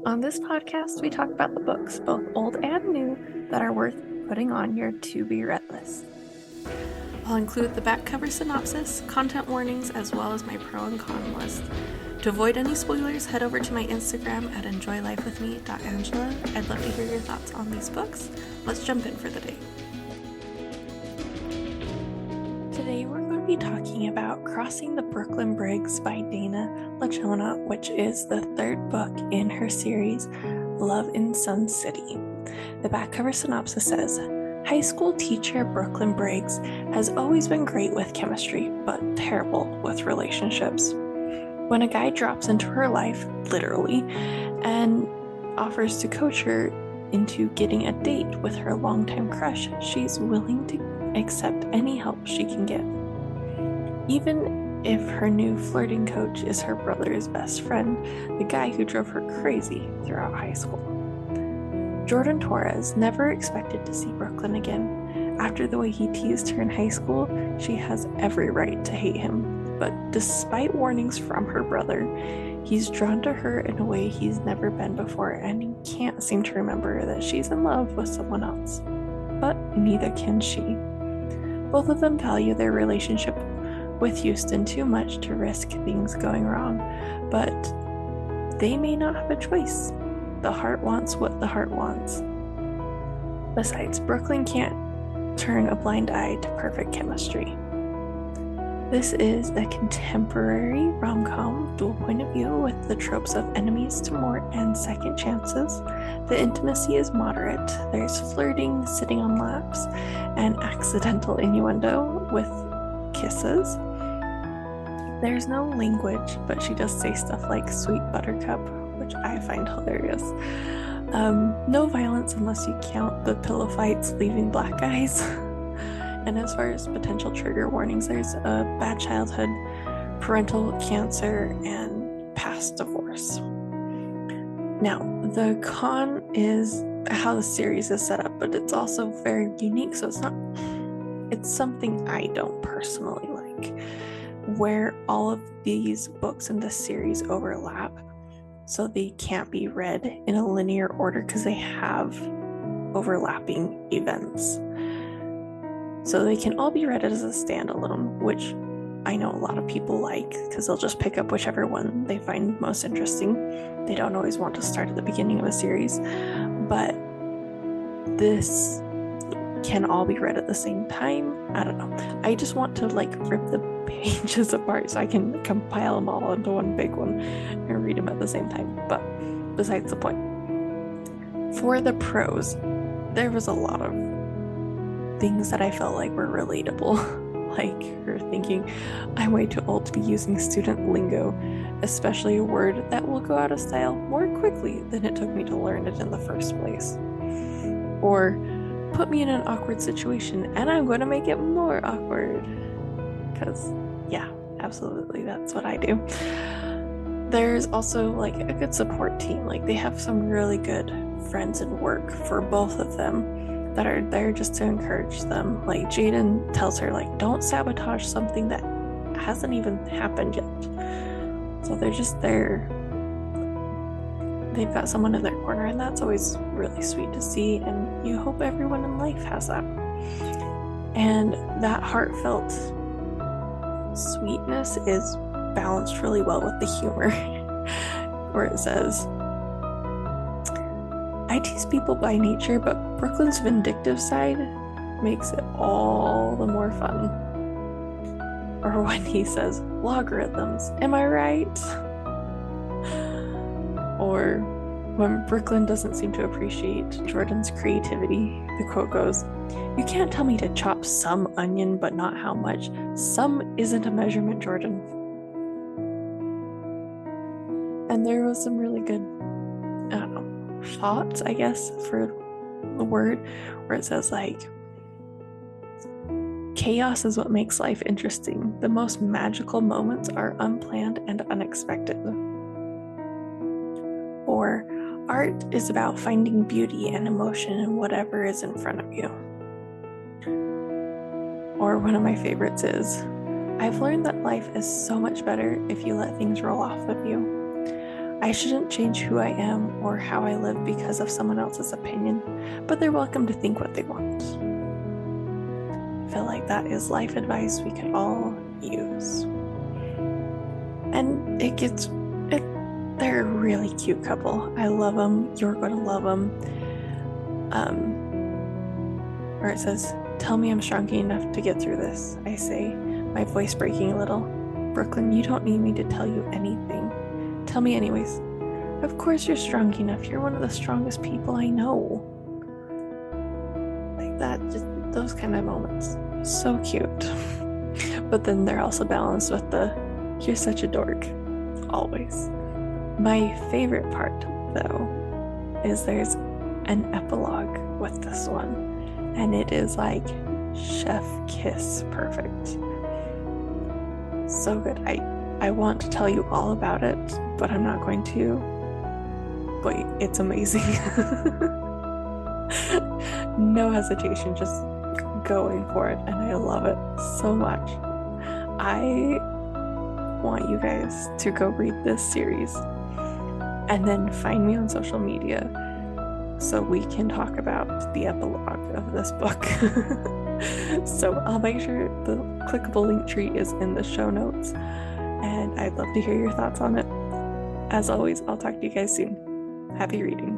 On this podcast, we talk about the books, both old and new, that are worth putting on your to-be-read list. I'll include the back cover synopsis, content warnings, as well as my pro and con list. To avoid any spoilers, head over to my Instagram at enjoylifewithme.angela. I'd love to hear your thoughts on these books. Let's jump in for the day. Today we're going to be talking about Crossing the Brooklyn Briggs by LeCheminant, which is the third book in her series, Love in Sun City. The back cover synopsis says, high school teacher Brooklyn Briggs has always been great with chemistry, but terrible with relationships. When a guy drops into her life, literally, and offers to coach her into getting a date with her longtime crush, she's willing to accept any help she can get. Even if her new flirting coach is her brother's best friend, the guy who drove her crazy throughout high school. Jordan Torres never expected to see Brooklyn again. After the way he teased her in high school, she has every right to hate him. But despite warnings from her brother, he's drawn to her in a way he's never been before, and he can't seem to remember that she's in love with someone else. But neither can she. Both of them value their relationship with Houston too much to risk things going wrong, but they may not have a choice. The heart wants what the heart wants. Besides, Brooklyn can't turn a blind eye to perfect chemistry. This is a contemporary rom-com, dual point of view, with the tropes of enemies to more and second chances. The intimacy is moderate. There's flirting, sitting on laps, and accidental innuendo with kisses. There's no language, but she does say stuff like sweet buttercup, which I find hilarious. No violence unless you count the pillow fights leaving black eyes. And as far as potential trigger warnings, there's a bad childhood, parental cancer, and past divorce. Now, the con is how the series is set up, but it's also very unique, so it's something I don't personally like, where all of these books in this series overlap, so they can't be read in a linear order because they have overlapping events. So they can all be read as a standalone, which I know a lot of people like because they'll just pick up whichever one they find most interesting. They don't always want to start at the beginning of a series, but this can all be read at the same time. I don't know. I just want to rip the pages apart so I can compile them all into one big one and read them at the same time. But besides the point. For the pros, there was a lot of things that I felt like were relatable, like her thinking, I'm way too old to be using student lingo, especially a word that will go out of style more quickly than it took me to learn it in the first place. Or, put me in an awkward situation and I'm going to make it more awkward. Because, yeah, absolutely, that's what I do. There's also a good support team. They have some really good friends in work for both of them that are there just to encourage them. Jaden tells her, don't sabotage something that hasn't even happened yet. So they're just there. They've got someone in their corner, and that's always really sweet to see, and you hope everyone in life has that. And that heartfelt sweetness is balanced really well with the humor, where it says, I tease people by nature, but Brooklyn's vindictive side makes it all the more fun. Or when he says, logarithms, am I right? Or when Brooklyn doesn't seem to appreciate Jordan's creativity, the quote goes, you can't tell me to chop some onion, but not how much. Some isn't a measurement, Jordan. And there was some really good, thoughts, I guess, for the word, where it says chaos is what makes life interesting. The most magical moments are unplanned and unexpected. Or art is about finding beauty and emotion in whatever is in front of you. Or one of my favorites is, I've learned that life is so much better if you let things roll off of you. I shouldn't change who I am or how I live because of someone else's opinion, but they're welcome to think what they want. I feel like that is life advice we could all use. And they're a really cute couple. I love them. You're going to love them. Where it says, "Tell me I'm strong enough to get through this," I say, my voice breaking a little. "Brooklyn, you don't need me to tell you anything. Tell me anyways." "Of course you're strong enough. You're one of the strongest people I know." Like that, just those kind of moments. So cute. But then they're also balanced with the, "You're such a dork," always. My favorite part, though, is there's an epilogue with this one. And it is like chef kiss perfect. So good. I want to tell you all about it, but I'm not going to. But it's amazing. No hesitation, just going for it, and I love it so much. I want you guys to go read this series and then find me on social media so we can talk about the epilogue of this book. So I'll make sure the clickable link tree is in the show notes, and I'd love to hear your thoughts on it. As always, I'll talk to you guys soon. Happy reading.